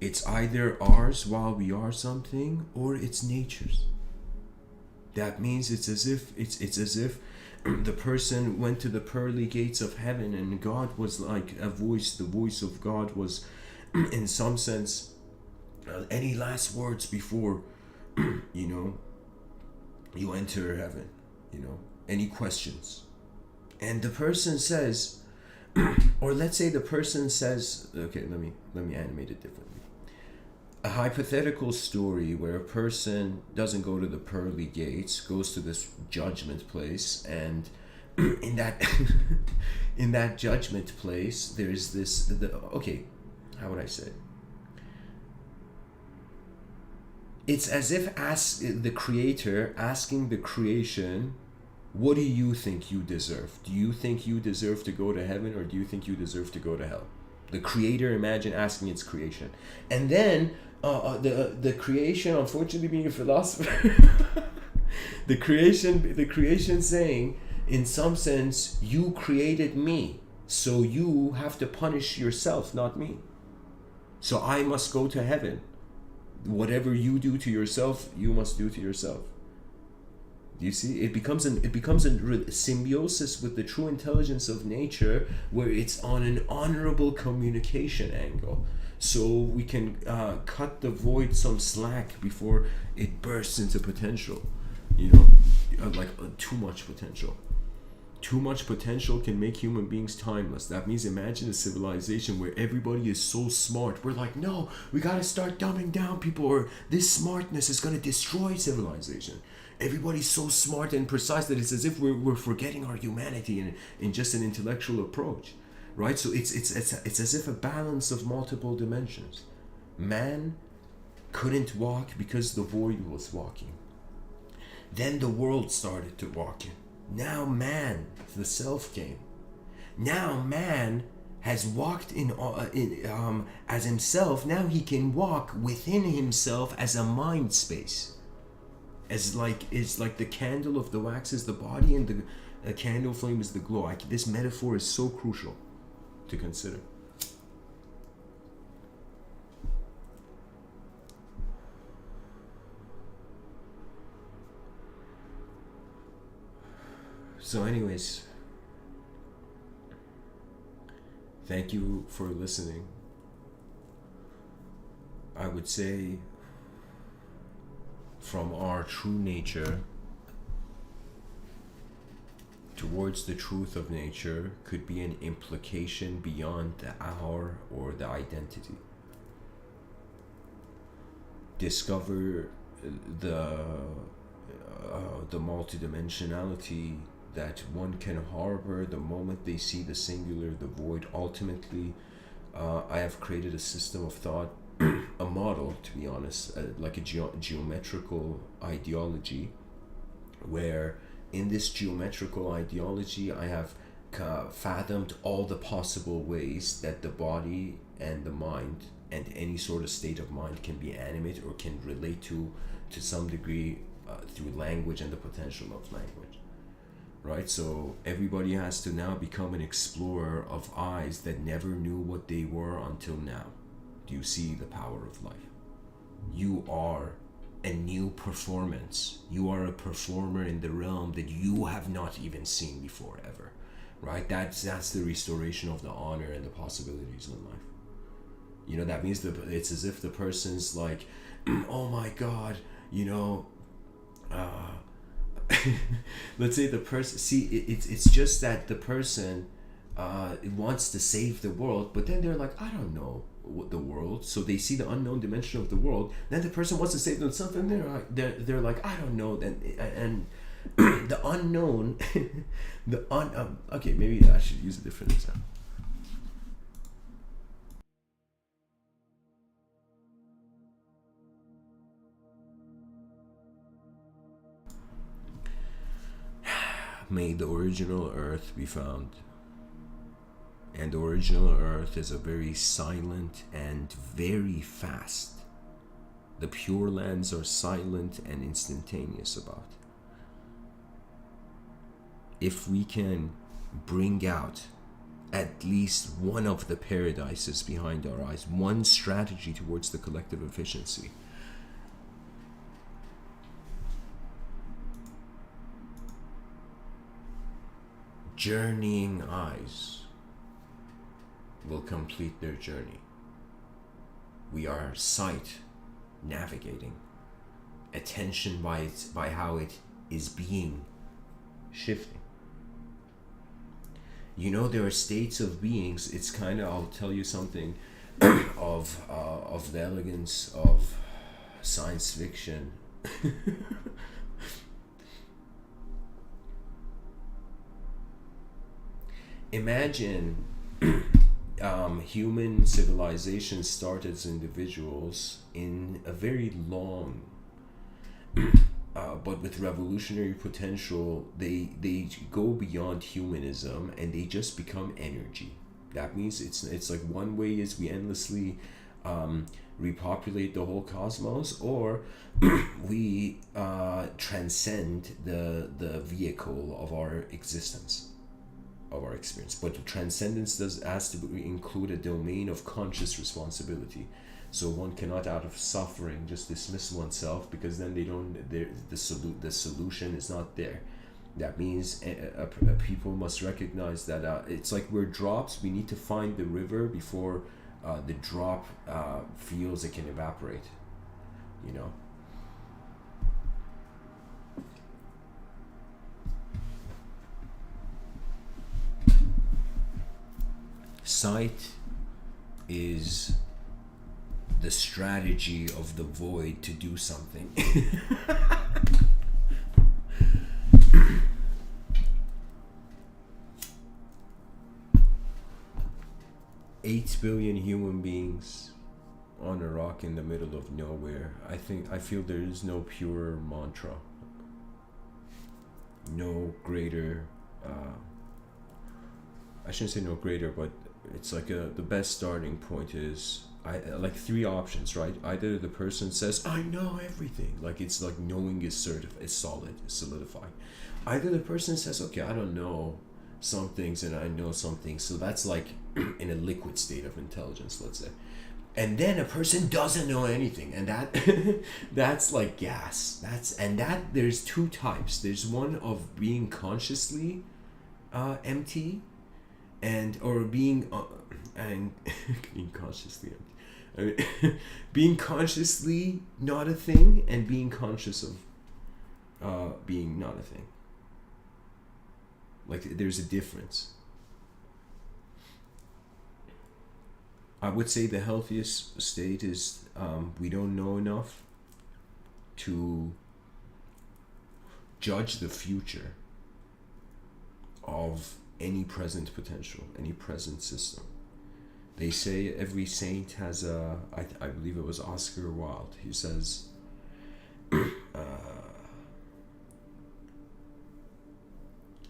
It's either ours while we are something, or it's nature's. That means it's as if the person went to the pearly gates of heaven, and God was like a voice. The voice of God was, in some sense, any last words before, you enter heaven, any questions. And the person says, or let's say the person says, okay, let me animate it differently. A hypothetical story where a person doesn't go to the pearly gates, goes to this judgment place, and in that judgment place, there's how would I say it? It's as if the creator asking the creation, what do you think you deserve? Do you think you deserve to go to heaven, or do you think you deserve to go to hell? The creator, imagine asking its creation. And then the creation, unfortunately being a philosopher, the creation saying, in some sense, you created me, so you have to punish yourself, not me. So I must go to heaven. Whatever you do to yourself, you must do to yourself. Do you see? It becomes a symbiosis with the true intelligence of nature, where it's on an honorable communication angle, so we can cut the void some slack before it bursts into potential. Too much potential. Too much potential can make human beings timeless. That means imagine a civilization where everybody is so smart. We're like, no, we gotta start dumbing down people, or this smartness is gonna destroy civilization. Everybody's so smart and precise that it's as if we're forgetting our humanity in just an intellectual approach, right? So it's as if a balance of multiple dimensions. Man couldn't walk because the void was walking. Then the world started to walk in. Now man, the self came. Now man has walked in as himself. Now he can walk within himself as a mind space. As like it's like the candle of the wax is the body, and the candle flame is the glow. This metaphor is so crucial to consider. So anyways, thank you for listening. I would say from our true nature towards the truth of nature could be an implication beyond the hour or the identity. Discover the multidimensionality that one can harbor the moment they see the singular, the void. Ultimately, I have created a system of thought, a model, to be honest, like a geometrical ideology, where in this geometrical ideology I have fathomed all the possible ways that the body and the mind and any sort of state of mind can be animate or can relate to some degree through language and the potential of language, right? So everybody has to now become an explorer of eyes that never knew what they were until now. Do you see the power of life? You are a new performance. You are a performer in the realm that you have not even seen before ever, right? That's the restoration of the honor and the possibilities in life. You know, that means that it's as if the person's like, oh my God, you know, let's say the person, see, it's just that the person wants to save the world, but then they're like, I don't know what the world, so they see the unknown dimension of the world. Then the person wants to save themselves, and they're like, I don't know. And the unknown, okay, maybe I should use a different example. May the original earth be found. And the original earth is a very silent and very fast. The pure lands are silent and instantaneous about. If we can bring out at least one of the paradises behind our eyes, one strategy towards the collective efficiency, journeying eyes will complete their journey. We are sight navigating, attention by how it is being shifting. You know, there are states of beings. It's kind of, I'll tell you something of the elegance of science fiction. Imagine human civilization started as individuals in a very long but with revolutionary potential. They go beyond humanism and they just become energy. That means it's like one way is we endlessly repopulate the whole cosmos, or we transcend the vehicle of our existence, of our experience. But transcendence has to include a domain of conscious responsibility. So one cannot, out of suffering, just dismiss oneself, because then the solution is not there. That means people must recognize that it's like we're drops. We need to find the river before the drop feels it can evaporate. You know. Sight is the strategy of the void to do something. 8 billion human beings on a rock in the middle of nowhere. I feel there is no purer mantra, no greater, I shouldn't say no greater, but it's like the best starting point is, like three options, right? Either the person says, I know everything, like it's like knowing is certified, it's solid, it's solidified. Either the person says, okay, I don't know some things and I know some things, so that's like in a liquid state of intelligence, let's say. And then a person doesn't know anything, and that that's like gas. That there's two types. There's one of being consciously empty, or being and being consciously empty. I mean, being consciously not a thing, and being conscious of being not a thing. Like there's a difference. I would say the healthiest state is we don't know enough to judge the future of any present potential, any present system. They say every saint has I believe it was Oscar Wilde, he says,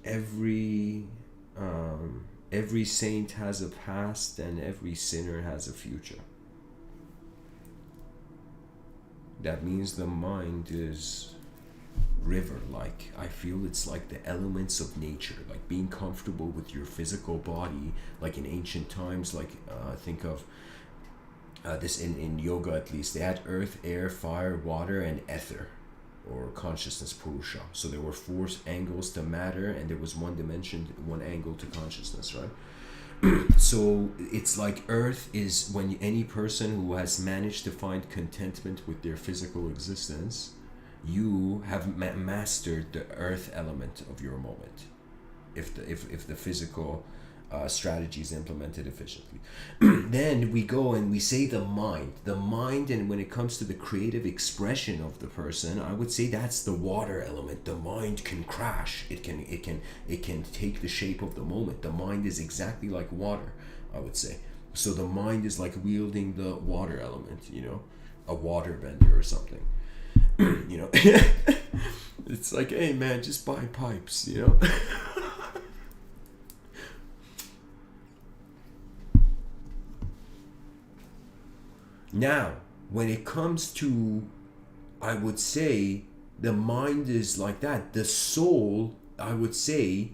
every saint has a past and every sinner has a future. That means the mind is river-like. I feel it's like the elements of nature, like being comfortable with your physical body, like in ancient times, like think of this in yoga at least. They had earth, air, fire, water, and ether, or consciousness, purusha. So there were four angles to matter, and there was one dimension, one angle to consciousness, right? So it's like earth is when any person who has managed to find contentment with their physical existence, you have mastered the earth element of your moment, if the physical strategy is implemented efficiently. Then we go and we say the mind, and when it comes to the creative expression of the person, I would say that's the water element. The mind can crash. It can take the shape of the moment. The mind is exactly like water, I would say. So the mind is like wielding the water element, a water bender or something. It's like, hey man, just buy pipes, Now, when it comes to, I would say, the mind is like that. The soul, I would say,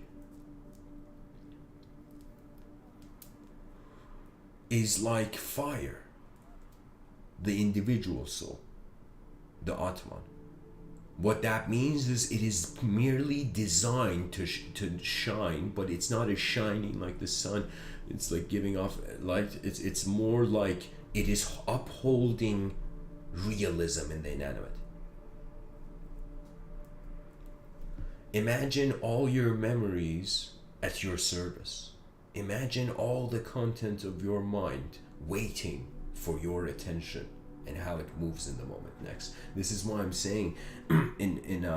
is like fire. The individual soul, the Atman. What that means is it is merely designed to shine, but it's not as shining like the sun. It's like giving off light. It's more like it is upholding realism in the inanimate. Imagine all your memories at your service. Imagine all the content of your mind waiting for your attention and how it moves in the moment next. This is why I'm saying in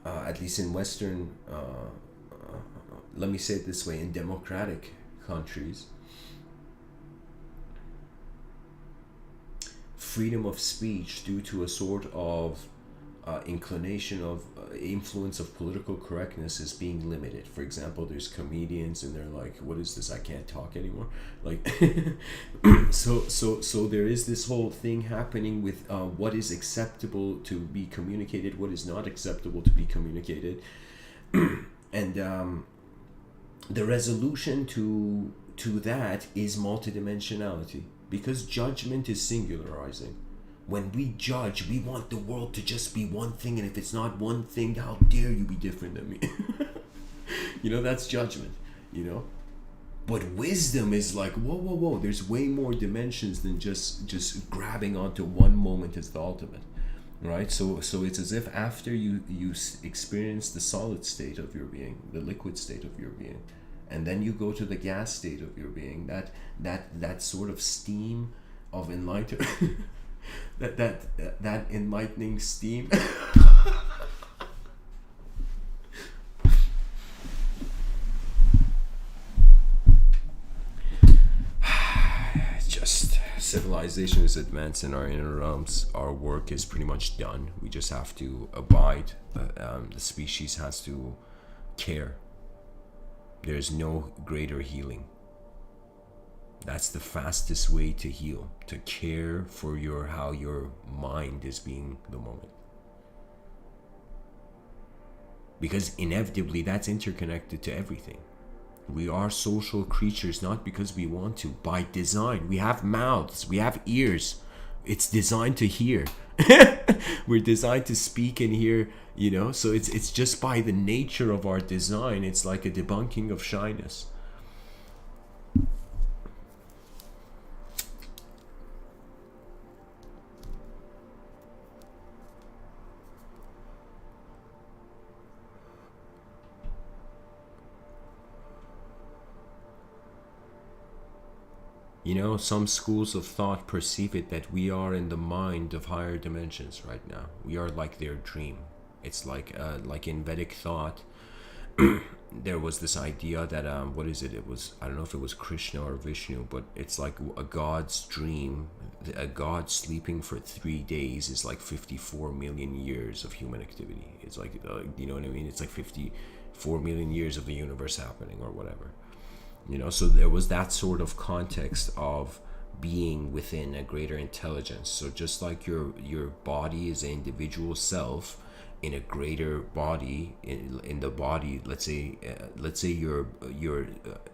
at least in Western, let me say it this way, in democratic countries, freedom of speech due to a sort of inclination of influence of political correctness is being limited. For example, there's comedians and they're like, what is this, I can't talk anymore, like so there is this whole thing happening with what is acceptable to be communicated, what is not acceptable to be communicated. And the resolution to that is multidimensionality, because judgment is singularizing. When we judge, we want the world to just be one thing, and if it's not one thing, how dare you be different than me? That's judgment, But wisdom is like, whoa, there's way more dimensions than just grabbing onto one moment as the ultimate, right? So it's as if after you experience the solid state of your being, the liquid state of your being, and then you go to the gas state of your being, that sort of steam of enlightenment, that enlightening steam. Just civilization is advanced in our inner realms. Our work is pretty much done. We just have to abide. The species has to care. There's no greater healing. That's the fastest way to heal, to care for how your mind is being the moment. Because inevitably that's interconnected to everything. We are social creatures not because we want to, by design. We have mouths, we have ears. It's designed to hear. We're designed to speak and hear, so it's just by the nature of our design. It's like a debunking of shyness. Some schools of thought perceive it that we are in the mind of higher dimensions right now. We are like their dream. It's like in Vedic thought, there was this idea that what is it? It was, I don't know if it was Krishna or Vishnu, but it's like a god's dream. A god sleeping for 3 days is like 54 million years of human activity. It's like you know what I mean? It's like 54 million years of the universe happening or whatever. So there was that sort of context of being within a greater intelligence. So just like your body is an individual self in a greater body, in the body, let's say your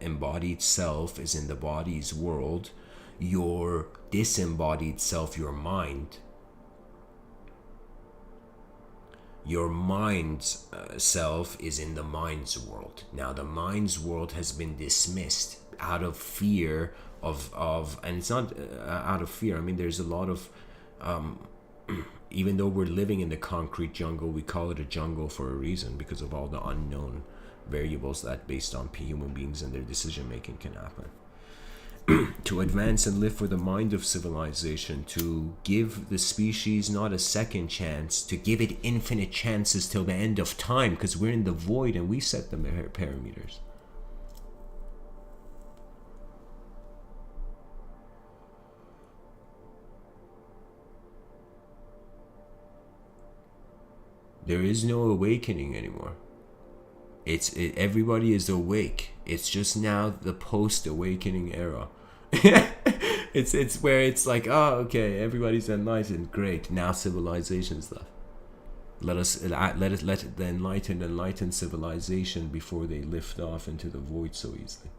embodied self is in the body's world, your disembodied self, your mind's self is in the mind's world. Now the mind's world has been dismissed out of fear of and it's not out of fear. I mean, there's a lot of even though we're living in the concrete jungle, we call it a jungle for a reason, because of all the unknown variables that based on human beings and their decision making can happen. To advance and live for the mind of civilization, to give the species not a second chance, to give it infinite chances till the end of time, because we're in the void and we set the parameters. There is no awakening anymore. Everybody is awake. It's just now the post-awakening era. it's where it's like, oh, okay, everybody's enlightened, great. Now civilization's left. Let the enlighten civilization before they lift off into the void so easily.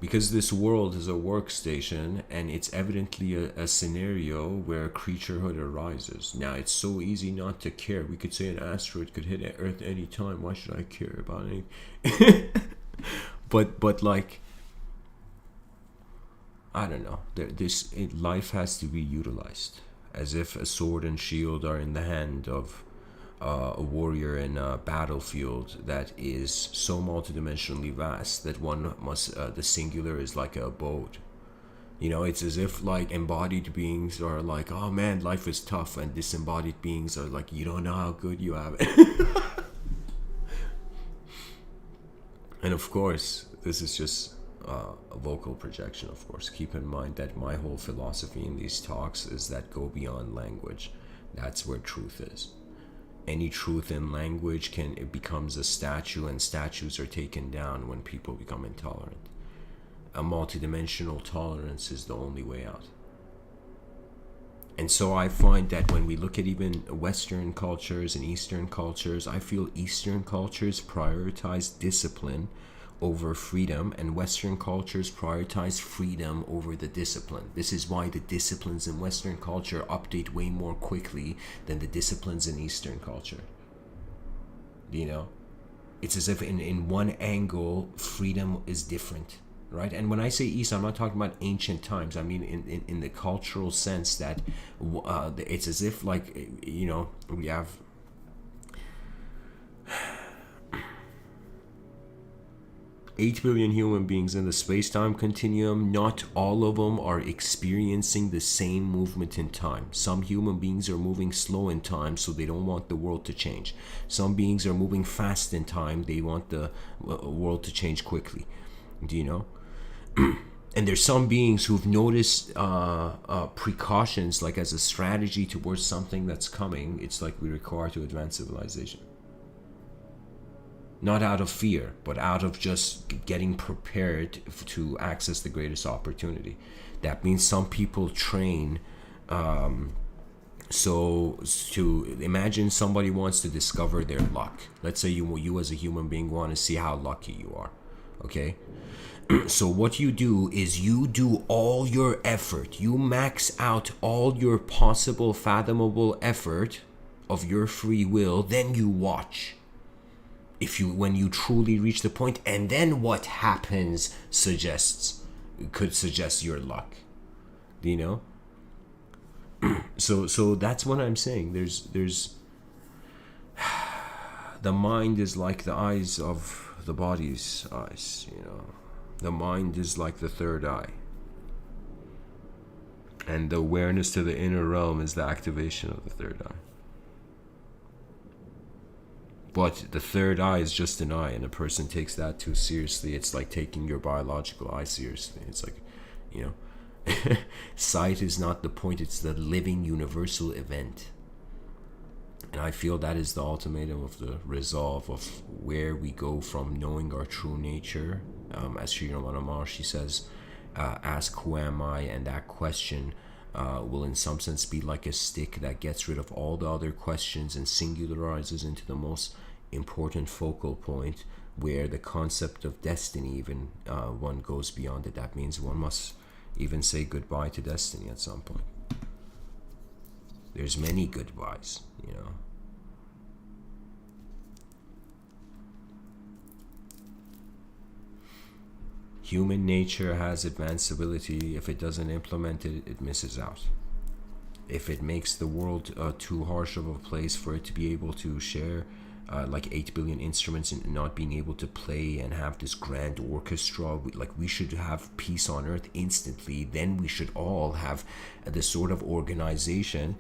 Because this world is a workstation, and it's evidently a scenario where creaturehood arises. Now, it's so easy not to care. We could say an asteroid could hit Earth any time. Why should I care about anything? but like, I don't know. Life has to be utilized, as if a sword and shield are in the hand of a warrior in a battlefield that is so multidimensionally vast that one must the singular is like a boat. It's as if like embodied beings are like, oh man, life is tough, and disembodied beings are like, you don't know how good you have it. And of course, this is just a vocal projection. Of course, keep in mind that my whole philosophy in these talks is that go beyond language. That's where truth is. Any truth in language it becomes a statue, and statues are taken down when people become intolerant. A multidimensional tolerance is the only way out. And so I find that when we look at even Western cultures and Eastern cultures, I feel Eastern cultures prioritize discipline over freedom, and Western cultures prioritize freedom over the discipline. This is why the disciplines in Western culture update way more quickly than the disciplines in Eastern culture. It's as if in one angle, freedom is different, right? And when I say East, I'm not talking about ancient times. I mean in the cultural sense that it's as if like, we have 8 billion human beings in the space-time continuum. Not all of them are experiencing the same movement in time. Some human beings are moving slow in time, so they don't want the world to change. Some beings are moving fast in time. They want the world to change quickly. Do you know? And there's some beings who've noticed precautions, like as a strategy towards something that's coming. It's like we require to advance civilization. Not out of fear, but out of just getting prepared to access the greatest opportunity. That means some people train. So to imagine somebody wants to discover their luck. Let's say you as a human being want to see how lucky you are. Okay? So what you do is you do all your effort. You max out all your possible fathomable effort of your free will, then you watch. When you truly reach the point, and then what happens could suggest your luck. Do you know? So that's what I'm saying. There's the mind is like the eyes of the body's eyes, you know. The mind is like the third eye. And the awareness to the inner realm is the activation of the third eye. But the third eye is just an eye, and a person takes that too seriously. It's like taking your biological eye seriously. It's like, you know, sight is not the point, it's the living universal event. And I feel that is the ultimatum of the resolve of where we go from knowing our true nature. As Sri Ramana Maharshi says, ask who am I, and that question will in some sense be like a stick that gets rid of all the other questions and singularizes into the most important focal point, where the concept of destiny even one goes beyond it. That means one must even say goodbye to destiny at some point. There's many goodbyes, you know. Human nature has advanceability. If it doesn't implement it, it misses out. If it makes the world too harsh of a place for it to be able to share like 8 billion instruments and not being able to play and have this grand orchestra, we should have peace on earth instantly. Then we should all have this sort of organization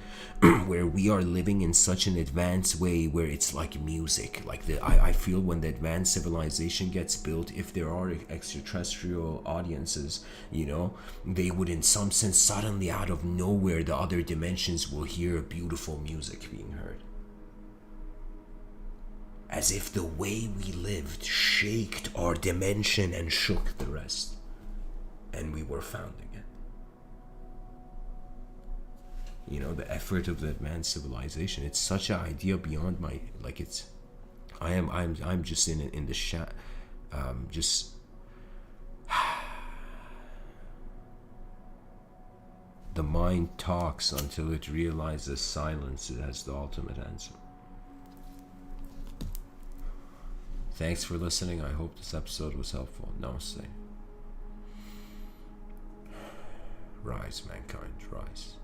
where we are living in such an advanced way, where it's like music. I feel when the advanced civilization gets built, if there are extraterrestrial audiences, you know, they would in some sense suddenly out of nowhere, the other dimensions will hear beautiful music being heard. As if the way we lived shaked our dimension and shook the rest. And we were found again. You know, the effort of the advanced civilization, it's such an idea beyond my, like, it's, I'm just in the just the mind talks until it realizes silence has the ultimate answer. Thanks for listening. I hope this episode was helpful. Namaste. Rise, mankind, rise.